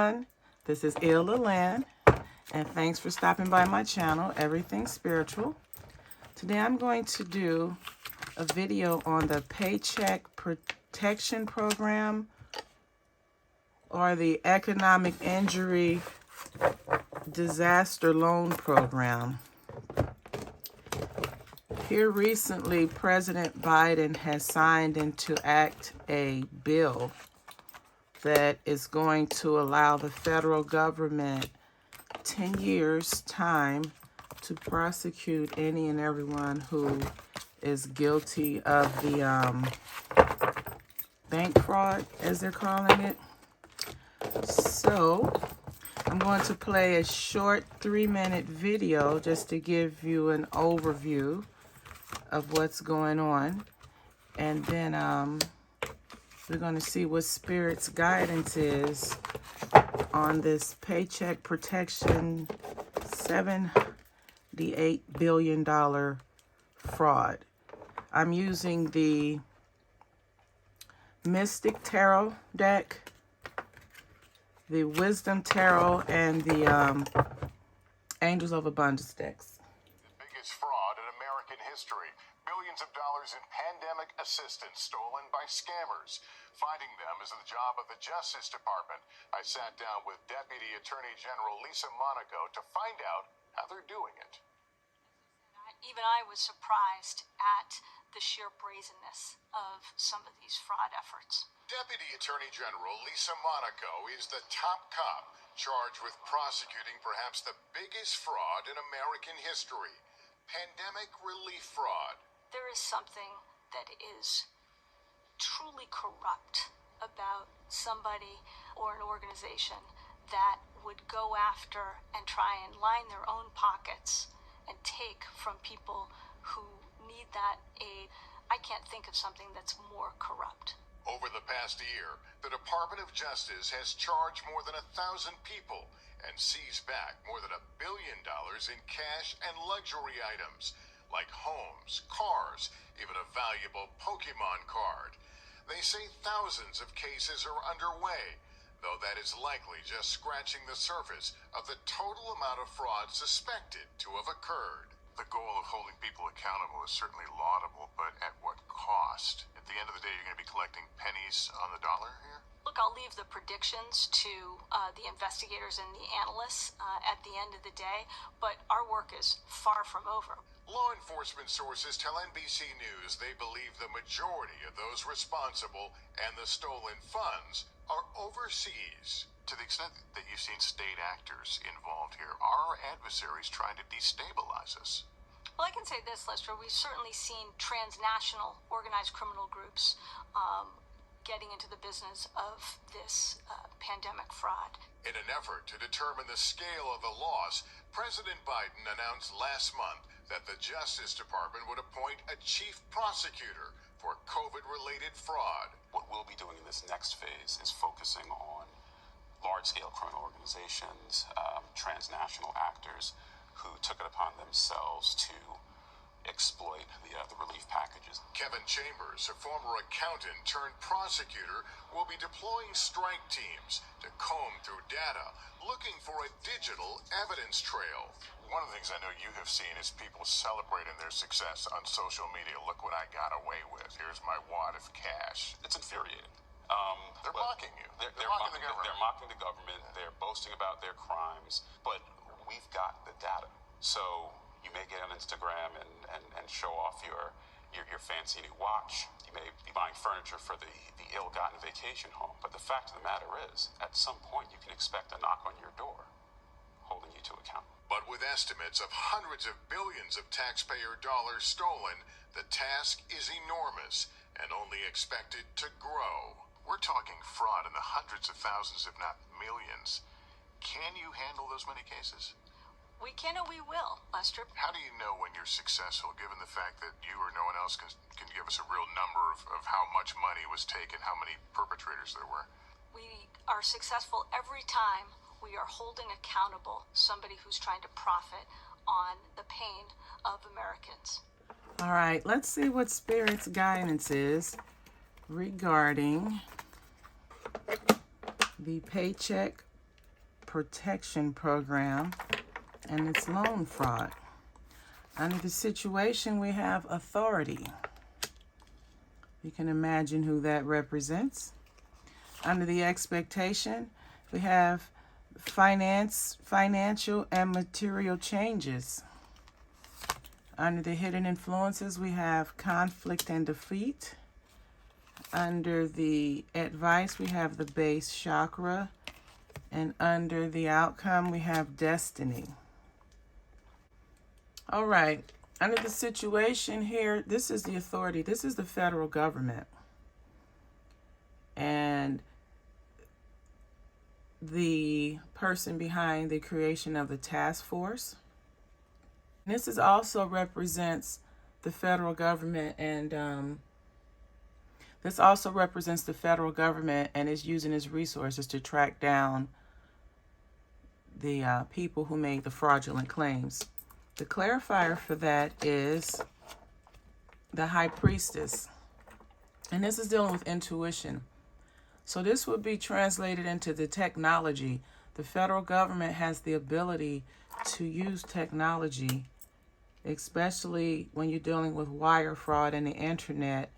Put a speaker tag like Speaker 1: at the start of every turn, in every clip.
Speaker 1: everyone. This is Ilda Lynn, and thanks for stopping by my channel, Everything Spiritual. Today I'm going to do a video on the Paycheck Protection Program, or the Economic Injury Disaster Loan Program. Here recently, President Biden has signed into act a bill that is going to allow the federal government 10 years time to prosecute any and everyone who is guilty of the bank fraud, as they're calling it. So I'm going to play a short 3-minute video just to give you an overview of what's going on, and then we're going to see what Spirit's guidance is on this Paycheck Protection $78 billion fraud. I'm using the Mystic Tarot deck, the Wisdom Tarot, and the Angels of Abundance decks.
Speaker 2: The biggest fraud in American history. Billions of dollars in pandemic assistance stolen by scammers. Finding them is the job of the Justice Department. I sat down with Deputy Attorney General Lisa Monaco to find out how they're doing it.
Speaker 3: Even I was surprised at the sheer brazenness of some of these fraud efforts.
Speaker 2: Deputy Attorney General Lisa Monaco is the top cop charged with prosecuting perhaps the biggest fraud in American history. Pandemic relief fraud.
Speaker 3: There is something that is truly corrupt about somebody or an organization that would go after and try and line their own pockets and take from people who need that aid. I can't think of something that's more corrupt.
Speaker 2: Over the past year, the Department of Justice has charged more than 1,000 people and seized back more than $1 billion in cash and luxury items, like homes, cars, even a valuable Pokemon card. They say thousands of cases are underway, though that is likely just scratching the surface of the total amount of fraud suspected to have occurred. The goal of holding people accountable is certainly laudable, but at what cost? At the end of the day, you're going to be collecting pennies on the dollar here?
Speaker 3: Look, I'll leave the predictions to the investigators and the analysts at the end of the day, but our work is far from over.
Speaker 2: Law enforcement sources tell NBC News they believe the majority of those responsible and the stolen funds are overseas. To the extent that you've seen state actors involved here, are our adversaries trying to destabilize us?
Speaker 3: Well, I can say this, Lester. We've certainly seen transnational organized criminal groups getting into the business of this pandemic fraud.
Speaker 2: In an effort to determine the scale of the loss, President Biden announced last month that the Justice Department would appoint a chief prosecutor for COVID-related fraud.
Speaker 4: What we'll be doing in this next phase is focusing on large-scale criminal organizations, transnational actors who took it upon themselves to exploit the relief packages.
Speaker 2: Kevin Chambers, a former accountant turned prosecutor, will be deploying strike teams to comb through data, looking for a digital evidence trail. One of the things I know you have seen is people celebrating their success on social media. Look what I got away with. Here's my wad of cash.
Speaker 4: It's infuriating.
Speaker 2: They're mocking you.
Speaker 4: They're
Speaker 2: mocking the government.
Speaker 4: They're mocking the government. They're boasting about their crimes, but we've got the data. So you may get on Instagram and show off your fancy new watch. You may be buying furniture for the ill-gotten vacation home. But the fact of the matter is, at some point you can expect a knock on your door, holding you to account.
Speaker 2: But with estimates of hundreds of billions of taxpayer dollars stolen, the task is enormous and only expected to grow. We're talking fraud in the hundreds of thousands, if not millions. Can you handle those many cases?
Speaker 3: We can and we will, Lester.
Speaker 2: How do you know when you're successful, given the fact that you or no one else can give us a real number of how much money was taken, how many perpetrators there were?
Speaker 3: We are successful every time we are holding accountable somebody who's trying to profit on the pain of Americans.
Speaker 1: All right, let's see what Spirit's guidance is regarding the Paycheck Protection Program and its loan fraud. Under the situation, we have authority. You can imagine who that represents. Under the expectation, we have financial and material changes. Under the hidden influences, we have conflict and defeat. Under the advice, we have the base chakra. And under the outcome, we have destiny. All right. Under the situation here, this is the authority. This is the federal government. And the person behind the creation of the task force. This is also represents the federal government, and this also represents the federal government and is using its resources to track down the people who made the fraudulent claims. The clarifier for that is the high priestess. And this is dealing with intuition. So this would be translated into the technology. The federal government has the ability to use technology, especially when you're dealing with wire fraud and the internet,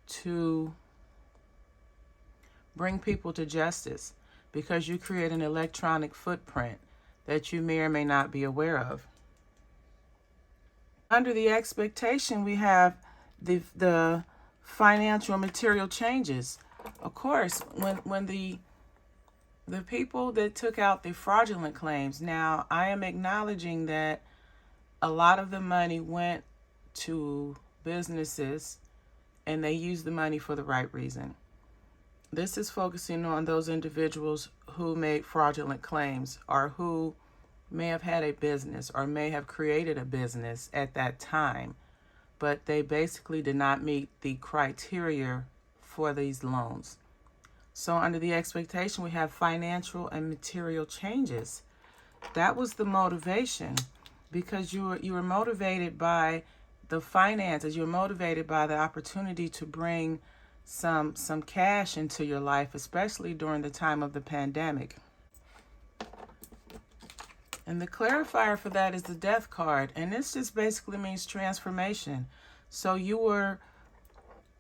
Speaker 1: to bring people to justice, because you create an electronic footprint that you may or may not be aware of. Under the expectation, we have the financial and material changes. Of course, when the people that took out the fraudulent claims, now I am acknowledging that a lot of the money went to businesses and they used the money for the right reason. This is focusing on those individuals who made fraudulent claims, or who may have had a business or may have created a business at that time, but they basically did not meet the criteria for these loans. So under the expectation, we have financial and material changes. That was the motivation, because you were motivated by the finances. You were motivated by the opportunity to bring some cash into your life, especially during the time of the pandemic. And the clarifier for that is the death card. And this just basically means transformation. So you were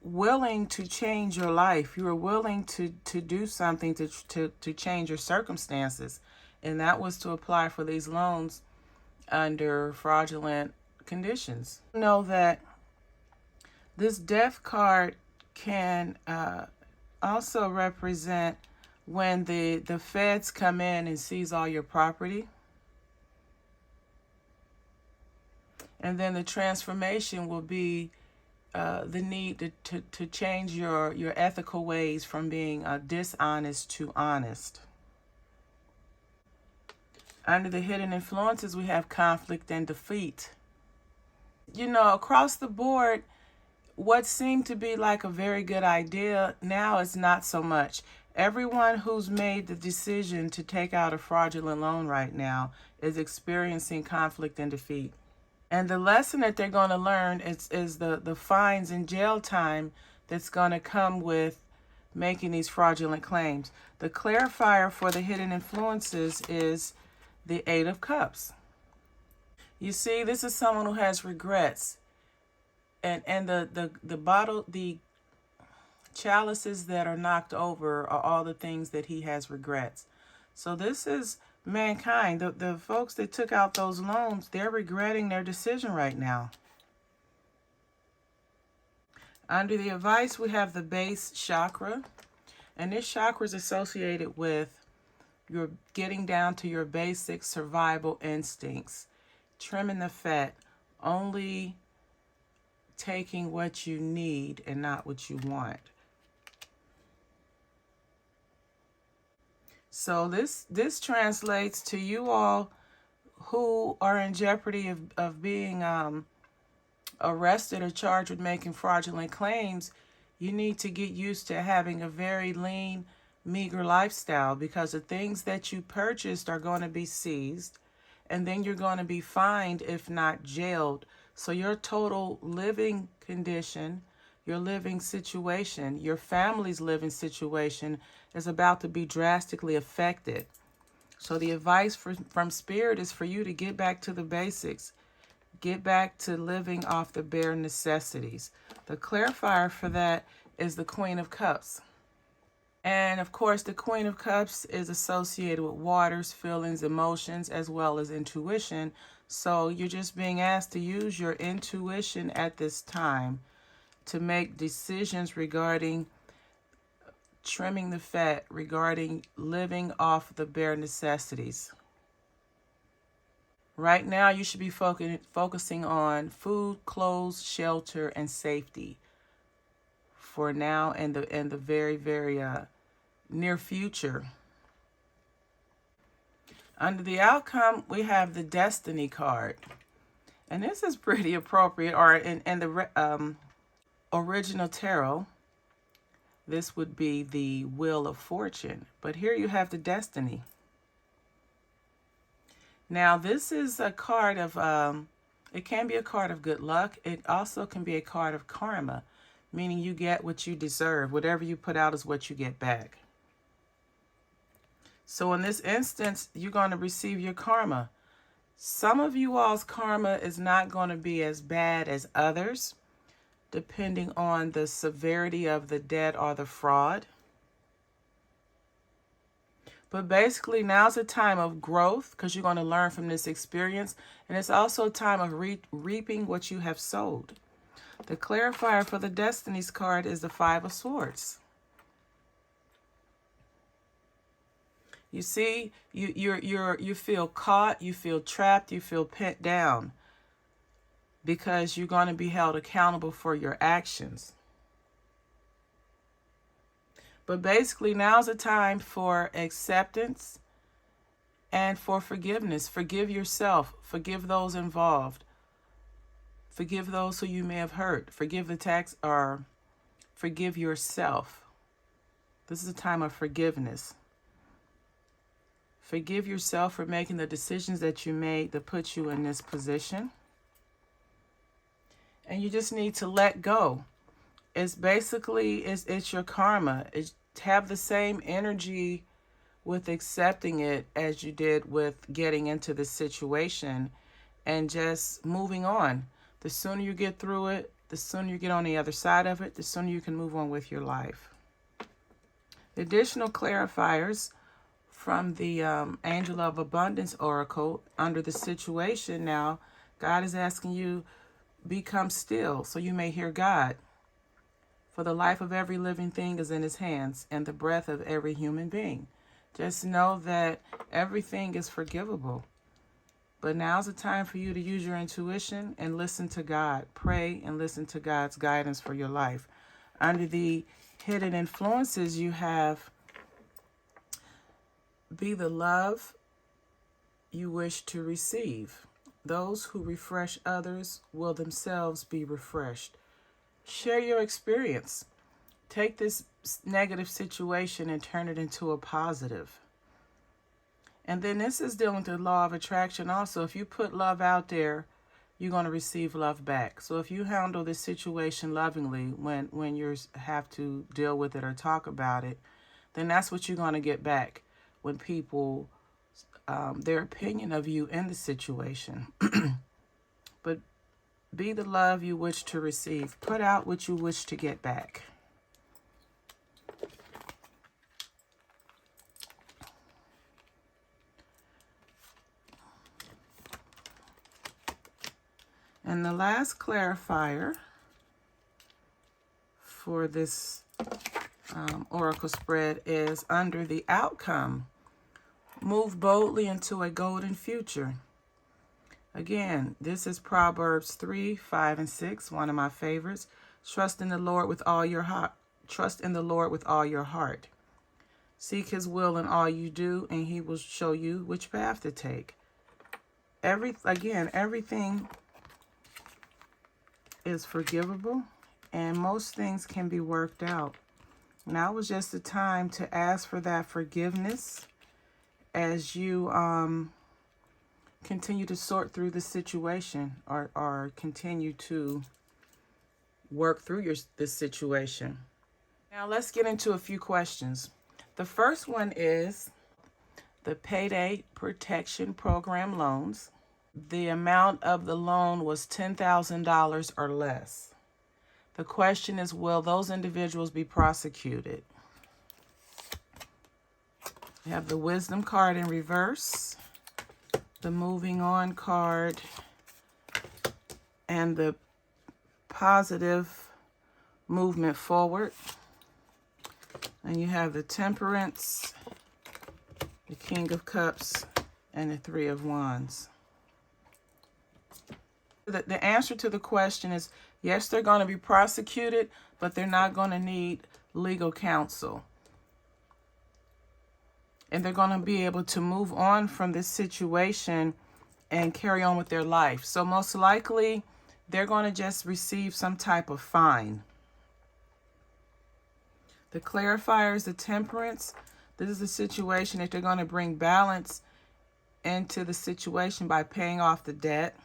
Speaker 1: willing to change your life. You were willing to do something to change your circumstances. And that was to apply for these loans under fraudulent conditions. Know that this death card can also represent when the feds come in and seize all your property. And then the transformation will be the need to change your ethical ways from being dishonest to honest. Under the hidden influences, we have conflict and defeat. You know, across the board, what seemed to be like a very good idea, now is not so much. Everyone who's made the decision to take out a fraudulent loan right now is experiencing conflict and defeat. And the lesson that they're going to learn is the fines and jail time that's going to come with making these fraudulent claims. The clarifier for the hidden influences is the Eight of Cups. You see, this is someone who has regrets. And the chalices that are knocked over are all the things that he has regrets. So this is mankind. The folks that took out those loans, they're regretting their decision right now. Under the advice, we have the base chakra. And this chakra is associated with your getting down to your basic survival instincts. Trimming the fat. Only taking what you need and not what you want. So this translates to you all who are in jeopardy of being arrested or charged with making fraudulent claims. You need to get used to having a very lean, meager lifestyle, because the things that you purchased are going to be seized, and then you're going to be fined, if not jailed. So your total living condition, your living situation, your family's living situation is about to be drastically affected. So the advice from Spirit is for you to get back to the basics. Get back to living off the bare necessities. The clarifier for that is the Queen of Cups. And of course, the Queen of Cups is associated with waters, feelings, emotions, as well as intuition. So you're just being asked to use your intuition at this time to make decisions regarding trimming the fat, regarding living off the bare necessities. Right now, you should be focusing on food, clothes, shelter, and safety for now and the very, very near future. Under the outcome, we have the Destiny card. And this is pretty appropriate. Or in the original tarot, this would be the Wheel of Fortune. But here you have the Destiny. Now, this is a card of, it can be a card of good luck. It also can be a card of karma, meaning you get what you deserve. Whatever you put out is what you get back. So in this instance, you're going to receive your karma. Some of you all's karma is not going to be as bad as others, depending on the severity of the debt or the fraud. But basically, now's a time of growth because you're going to learn from this experience. And it's also a time of reaping what you have sowed. The clarifier for the Destiny's card is the Five of Swords. You see, you feel caught, you feel trapped, you feel pent down because you're going to be held accountable for your actions. But basically, now's a time for acceptance and for forgiveness. Forgive yourself. Forgive those involved. Forgive those who you may have hurt. Forgive the tax or forgive yourself. This is a time of forgiveness. Forgive yourself for making the decisions that you made that put you in this position. And you just need to let go. It's basically, it's your karma. It's have the same energy with accepting it as you did with getting into the situation and just moving on. The sooner you get through it, the sooner you get on the other side of it, the sooner you can move on with your life. The additional clarifiers from the Angel of Abundance Oracle under the situation now, God is asking you, become still so you may hear God. For the life of every living thing is in his hands, and the breath of every human being. Just know that everything is forgivable. But now's the time for you to use your intuition and listen to God. Pray and listen to God's guidance for your life. Under the hidden influences, you have be the love you wish to receive. Those who refresh others will themselves be refreshed. Share your experience. Take this negative situation and turn it into a positive. And then this is dealing with the law of attraction also. If you put love out there, you're going to receive love back. So if you handle this situation lovingly when you have to deal with it or talk about it, then that's what you're going to get back when people, their opinion of you in the situation. But be the love you wish to receive. Put out what you wish to get back. And the last clarifier for this oracle spread is under the outcome. Move boldly into a golden future. Again, this is Proverbs 3, 5, and 6, one of my favorites. Trust in the Lord with all your heart. Trust in the Lord with all your heart. Seek his will in all you do, and he will show you which path to take. Everything is forgivable, and most things can be worked out. Now is just the time to ask for that forgiveness as you continue to sort through the situation or continue to work through this situation. Now let's get into a few questions. The first one is, the Paycheck Protection Program loans. The amount of the loan was $10,000 or less. The question is, will those individuals be prosecuted? We have the wisdom card in reverse, the moving on card, and the positive movement forward. And you have the temperance, the King of Cups, and the Three of Wands. The answer to the question is yes, they're going to be prosecuted, but they're not going to need legal counsel. And they're going to be able to move on from this situation and carry on with their life. So most likely, they're going to just receive some type of fine. The clarifier is the temperance. This is the situation that they're going to bring balance into the situation by paying off the debt.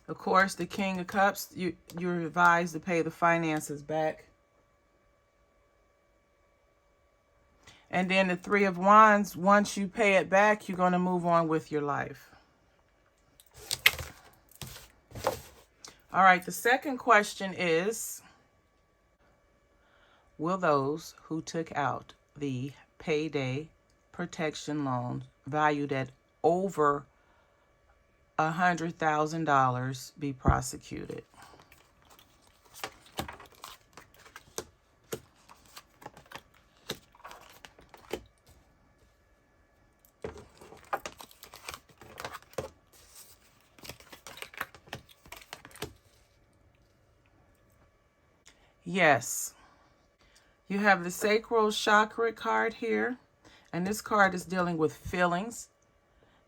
Speaker 1: Of course, the King of Cups, you're advised to pay the finances back. And then the Three of Wands, once you pay it back, you're going to move on with your life. All right, the second question is, will those who took out the payday protection loan valued at over $100,000 be prosecuted? Yes. You have the sacral chakra card here, and this card is dealing with feelings.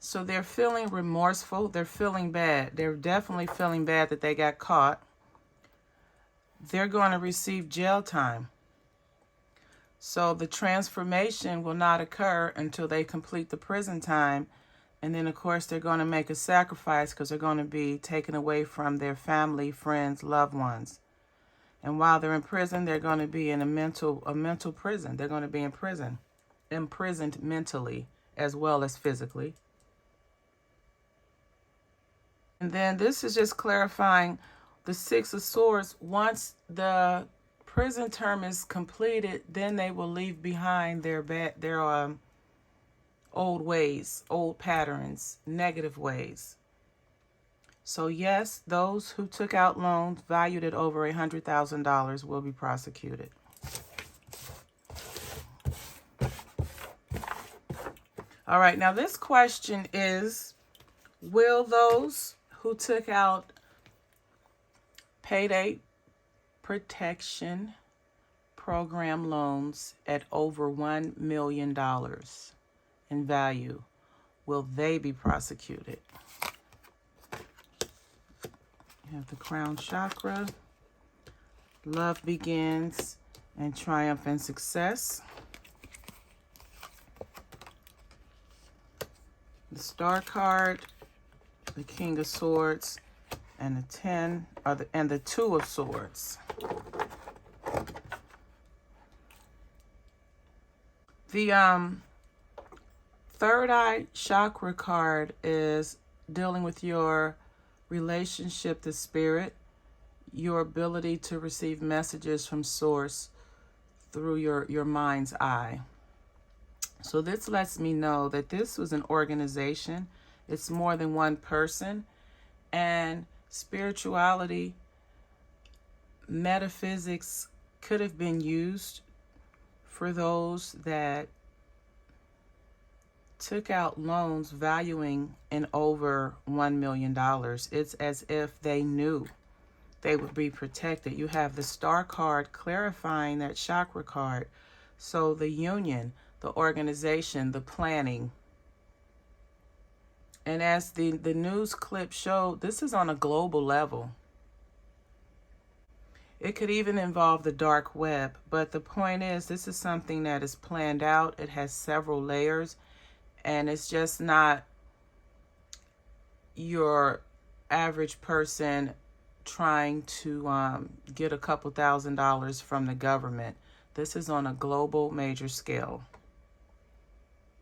Speaker 1: So they're feeling remorseful. They're feeling bad. They're definitely feeling bad that they got caught. They're going to receive jail time. So the transformation will not occur until they complete the prison time. And then, of course, they're going to make a sacrifice because they're going to be taken away from their family, friends, loved ones. And while they're in prison, they're going to be in a mental prison. They're going to be in prison, imprisoned mentally as well as physically. And then this is just clarifying the Six of Swords. Once the prison term is completed, then they will leave behind their old ways, old patterns, negative ways. So yes, those who took out loans valued at over $100,000 will be prosecuted. All right, now this question is, will those who took out Paycheck Protection Program loans at over $1 million in value, will they be prosecuted? You have the crown chakra, love begins, and triumph and success. The star card, the King of Swords, and the 10, and the Two of Swords. The third eye chakra card is dealing with your relationship to spirit, your ability to receive messages from source through your mind's eye. So this lets me know that this was an organization. It's more than one person. And spirituality, metaphysics could have been used for those that took out loans valuing in over $1 million. It's as if they knew they would be protected. You have the star card clarifying that chakra card. So the union, the organization, the planning. And as the news clip showed, this is on a global level. It could even involve the dark web. But the point is, this is something that is planned out. It has several layers. And it's just not your average person trying to get a couple $1,000s from the government. This is on a global major scale.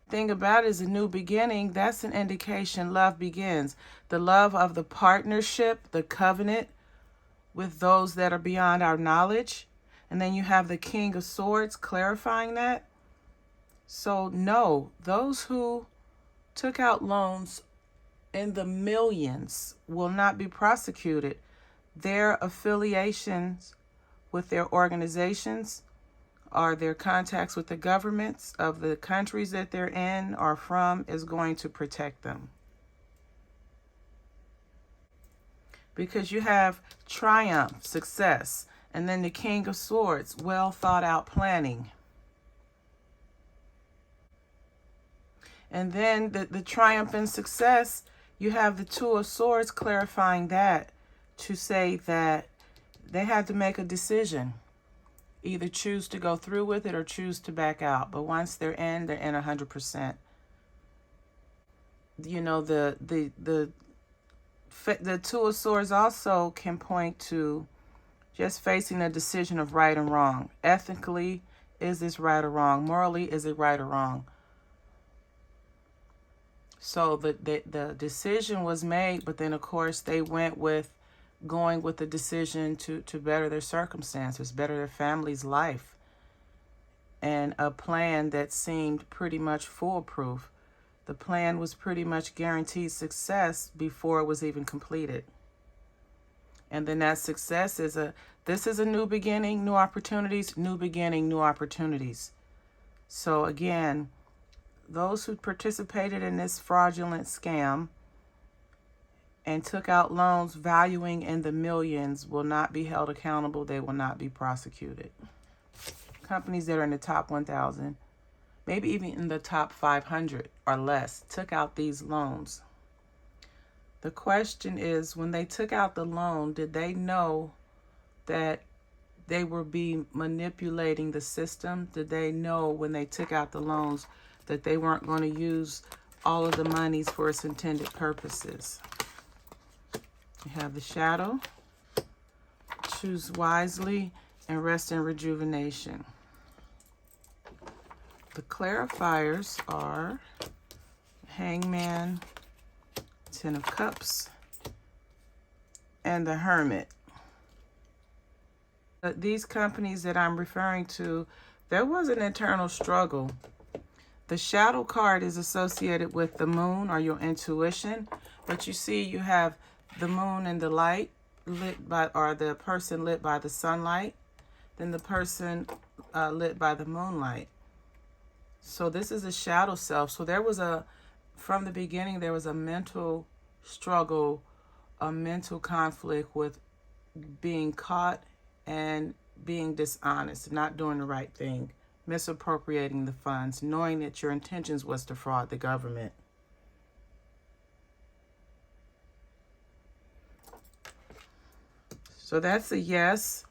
Speaker 1: Thing about it is a new beginning. That's an indication love begins. The love of the partnership, the covenant with those that are beyond our knowledge. And then you have the King of Swords clarifying that. So no, those who took out loans in the millions will not be prosecuted. Their affiliations with their organizations or their contacts with the governments of the countries that they're in or from is going to protect them. Because you have triumph, success, and then the King of Swords, well thought out planning. And then the triumph and success, you have the Two of Swords clarifying that to say that they had to make a decision. Either choose to go through with it or choose to back out. But once they're in 100%. You know, the Two of Swords also can point to just facing a decision of right and wrong. Ethically, is this right or wrong? Morally, is it right or wrong? So the decision was made, but then of course they went with going with the decision to better their circumstances, better their family's life, and a plan that seemed pretty much foolproof. The plan was pretty much guaranteed success before it was even completed. And then that success is this is a new beginning, new opportunities, new beginning, new opportunities. So again, those who participated in this fraudulent scam and took out loans valuing in the millions will not be held accountable. They will not be prosecuted. Companies that are in the top 1,000, maybe even in the top 500 or less, took out these loans. The question is, when they took out the loan, did they know that they were manipulating the system? Did they know when they took out the loans that they weren't going to use all of the monies for its intended purposes? You have the Shadow, choose wisely, and rest in rejuvenation. The clarifiers are Hangman, Ten of Cups, and the Hermit. These companies that I'm referring to, there was an internal struggle. The Shadow card is associated with the moon or your intuition, but you see you have the moon and the light lit by, or the person lit by the sunlight, then the person lit by the moonlight. So this is a shadow self. So there was from the beginning, there was a mental struggle, a mental conflict with being caught and being dishonest, not doing the right thing, misappropriating the funds, knowing that your intentions was to fraud the government. So that's a yes.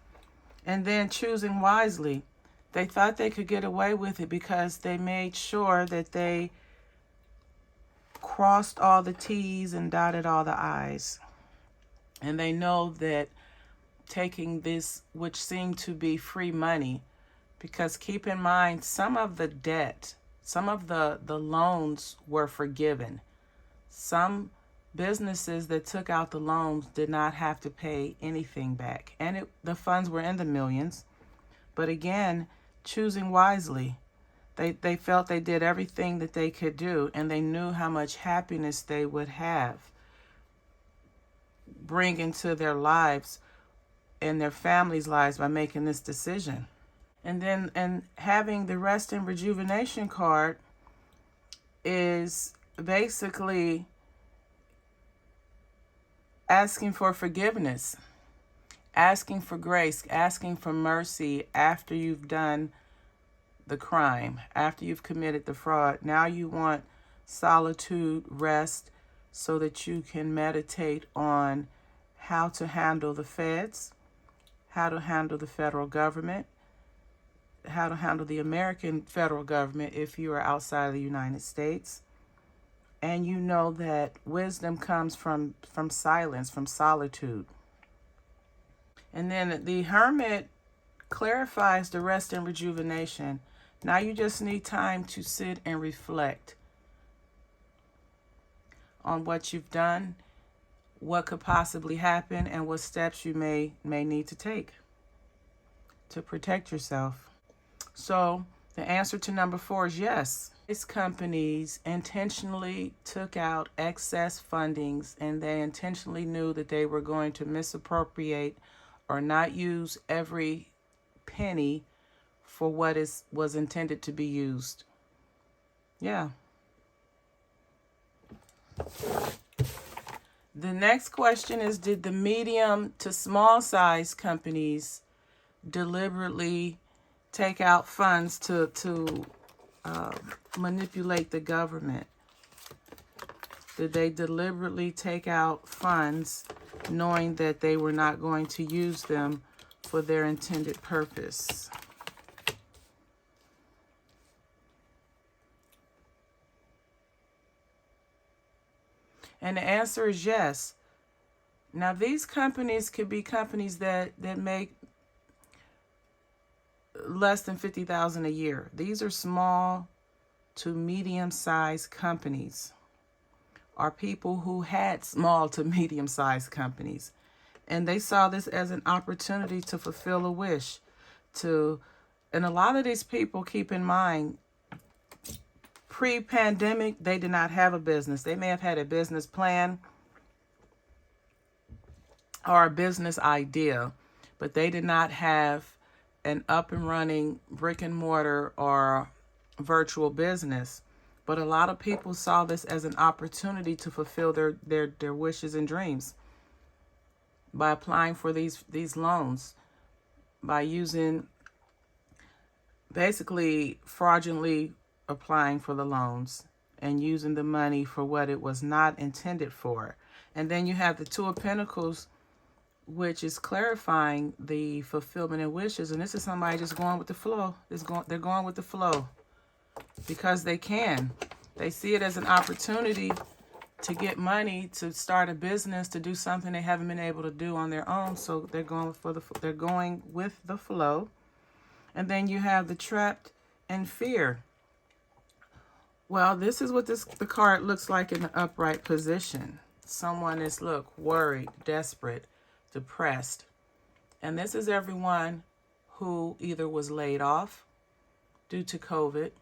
Speaker 1: And then choosing wisely. They thought they could get away with it because they made sure that they crossed all the T's and dotted all the I's. And they know that taking this, which seemed to be free money, because keep in mind, some of the debt, some of the loans were forgiven. Some businesses that took out the loans did not have to pay anything back. And the funds were in the millions. But again, choosing wisely. They felt they did everything that they could do, and they knew how much happiness they would have bring into their lives and their families' lives by making this decision. And then and having the rest and rejuvenation card is basically asking for forgiveness, asking for grace, asking for mercy after you've done the crime, after you've committed the fraud. Now you want solitude, rest, so that you can meditate on how to handle the feds, how to handle the federal government, how to handle the American federal government if you are outside of the United States. And you know that wisdom comes from silence, from solitude. And then the Hermit clarifies the rest and rejuvenation. Now you just need time to sit and reflect on what you've done, what could possibly happen, and what steps you may need to take to protect yourself. So the answer to number 4 is yes. These companies intentionally took out excess fundings, and they intentionally knew that they were going to misappropriate or not use every penny for what was intended to be used. Yeah. The next question is, did the medium to small size companies deliberately take out funds to manipulate the government? Did they deliberately take out funds knowing that they were not going to use them for their intended purpose? And the answer is yes. Now, these companies could be companies that make less than $50,000 a year. These are small to medium-sized companies, or people who had small to medium-sized companies. And they saw this as an opportunity to fulfill a wish. And a lot of these people, keep in mind, pre-pandemic, they did not have a business. They may have had a business plan or a business idea, but they did not have an up and running brick and mortar or virtual business. But a lot of people saw this as an opportunity to fulfill their wishes and dreams by applying for these loans, by using, basically fraudulently applying for the loans and using the money for what it was not intended for. And then you have the Two of Pentacles, which is clarifying the fulfillment of wishes. And this is somebody just going with the flow. They're going with the flow because they can. They see it as an opportunity to get money, to start a business, to do something they haven't been able to do on their own. So they're going with the flow. And then you have the Trapped in Fear. Well, this is what the card looks like in the upright position. Someone is, worried, desperate, depressed. And this is everyone who either was laid off due to COVID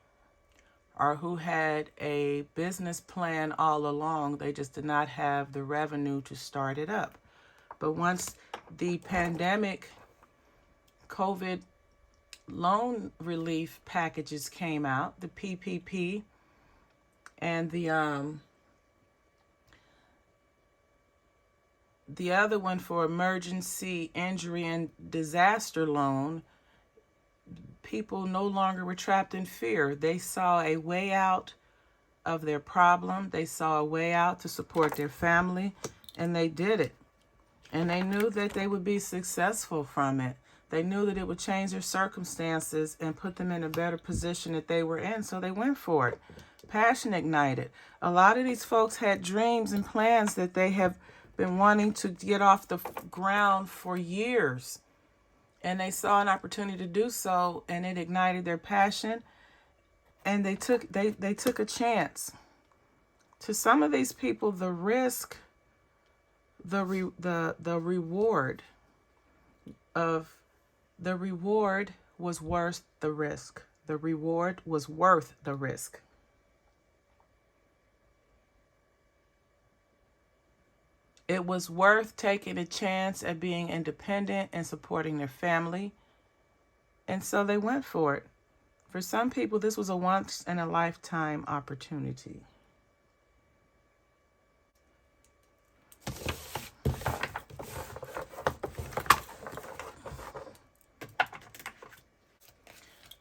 Speaker 1: or who had a business plan all along. They just did not have the revenue to start it up. But once the pandemic COVID loan relief packages came out, the PPP and the other one for emergency injury and disaster loan, people no longer were trapped in fear. They saw a way out of their problem. They saw a way out to support their family, and they did it. And they knew that they would be successful from it. They knew that it would change their circumstances and put them in a better position that they were in, so they went for it. Passion ignited. A lot of these folks had dreams and plans that they have been wanting to get off the ground for years. And they saw an opportunity to do so, and it ignited their passion, and they took a chance. To some of these people, the risk, the reward was worth the risk. The reward was worth the risk. It was worth taking a chance at being independent and supporting their family. And so they went for it. For some people, this was a once-in-a-lifetime opportunity.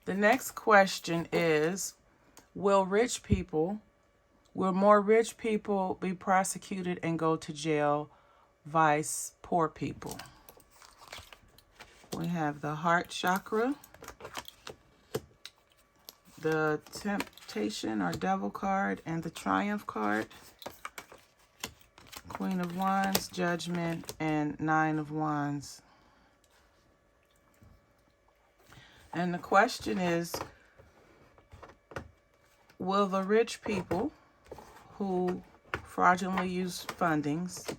Speaker 1: The next question is, will more rich people be prosecuted and go to jail, vice poor people? We have the heart chakra, the temptation or devil card, and the triumph card, Queen of Wands, Judgment, and Nine of Wands. And the question is, will the rich people who fraudulently use fundings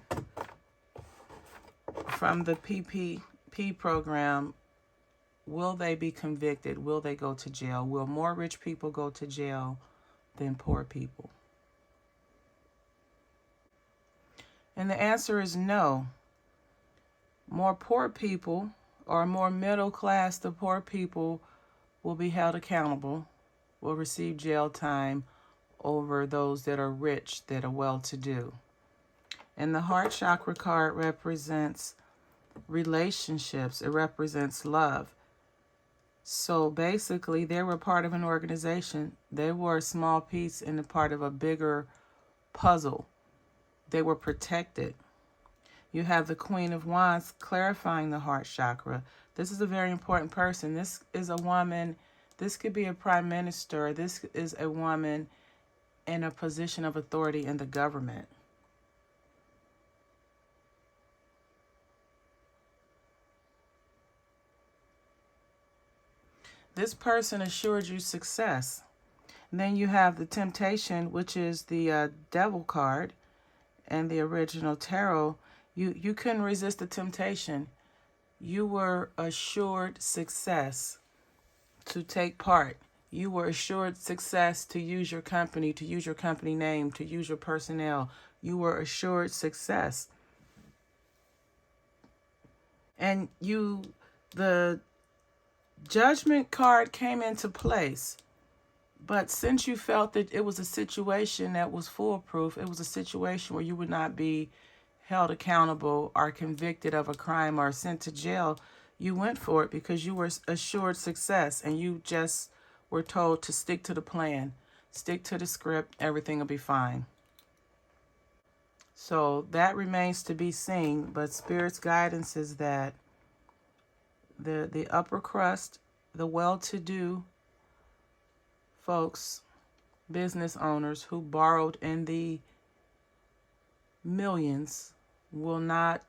Speaker 1: from the PPP program, will they be convicted? Will they go to jail? Will more rich people go to jail than poor people? And the answer is no. More poor people, or more middle class, the poor people will be held accountable, will receive jail time over those that are rich, that are well-to-do. And the heart chakra card represents relationships. It represents love. So basically, they were part of an organization. They were a small piece and a part of a bigger puzzle. They were protected. You have the Queen of Wands clarifying the heart chakra. This is a very important person. This is a woman. This could be a prime minister. This is a woman in a position of authority in the government. This person assured you success. And then you have the Temptation, which is the Devil card, and the original tarot. You couldn't resist the temptation. You were assured success to take part. You were assured success to use your company, to use your company name, to use your personnel. You were assured success. And the Judgment card came into place. But since you felt that it was a situation that was foolproof, it was a situation where you would not be held accountable or convicted of a crime or sent to jail, you went for it because you were assured success, and you just were told to stick to the plan, stick to the script, everything will be fine. So that remains to be seen, but Spirit's guidance is that the upper crust, the well-to-do folks, business owners who borrowed in the millions, will not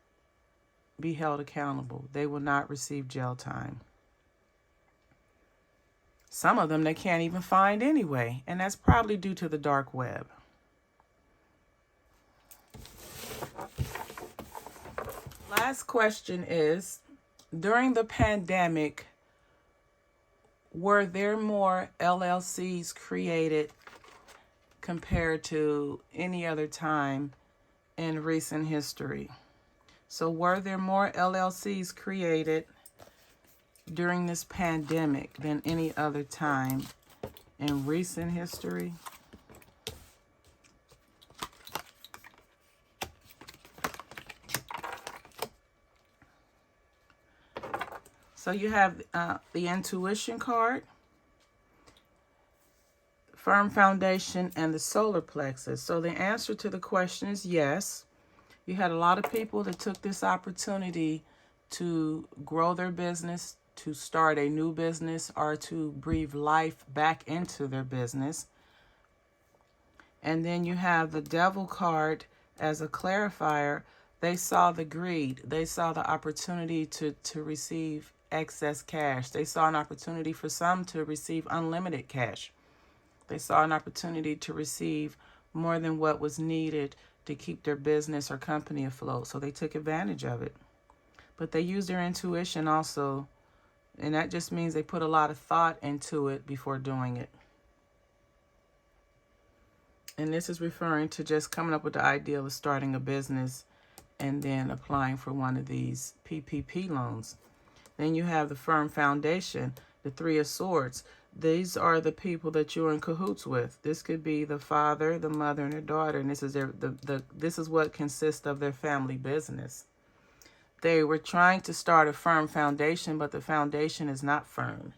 Speaker 1: be held accountable. They will not receive jail time. Some of them they can't even find anyway, and that's probably due to the dark web. Last question is, during the pandemic, were there more LLCs created compared to any other time in recent history? So were there more LLCs created during this pandemic than any other time in recent history? So you have the Intuition card, Firm Foundation, and the Solar Plexus. So the answer to the question is yes. You had a lot of people that took this opportunity to grow their business, to start a new business, or to breathe life back into their business. And then you have the Devil card as a clarifier. They saw the greed. They saw the opportunity to receive excess cash. They saw an opportunity for some to receive unlimited cash. They saw an opportunity to receive more than what was needed to keep their business or company afloat. So they took advantage of it. But they used their intuition also, and that just means they put a lot of thought into it before doing it. And this is referring to just coming up with the idea of starting a business and then applying for one of these PPP loans. Then you have the Firm Foundation, the Three of Swords. These are the people that you're in cahoots with. This could be the father, the mother, and their daughter, and this is this is what consists of their family business. They were trying to start a firm foundation, but the foundation is not firm.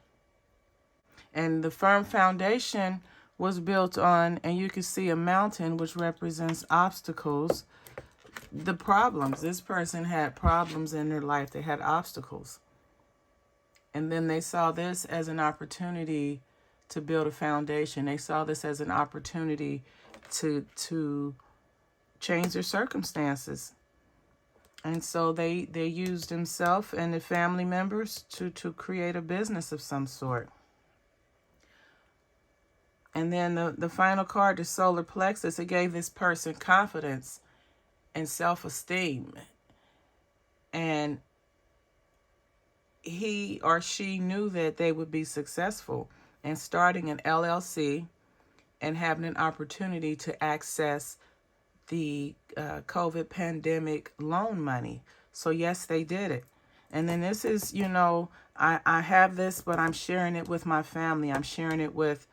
Speaker 1: And the firm foundation was built on, and you can see a mountain, which represents obstacles, the problems. This person had problems in their life. They had obstacles. And then they saw this as an opportunity to build a foundation. They saw this as an opportunity to change their circumstances. And so they used himself and the family members to create a business of some sort. And then the final card, the solar plexus, it gave this person confidence and self-esteem. And he or she knew that they would be successful in starting an LLC and having an opportunity to access the COVID pandemic loan money. So yes, they did it. And then this is, I have this, but I'm sharing it with my family. I'm sharing it with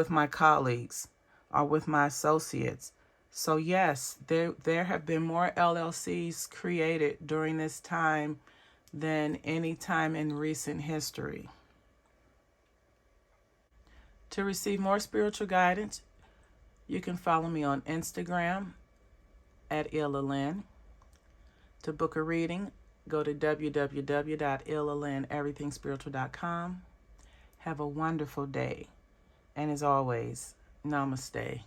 Speaker 1: my colleagues or with my associates. So yes, there have been more LLCs created during this time than any time in recent history. To receive more spiritual guidance, you can follow me on Instagram at Ilalyn. To book a reading, go to www.illalyneverythingspiritual.com. Have a wonderful day. And as always, namaste.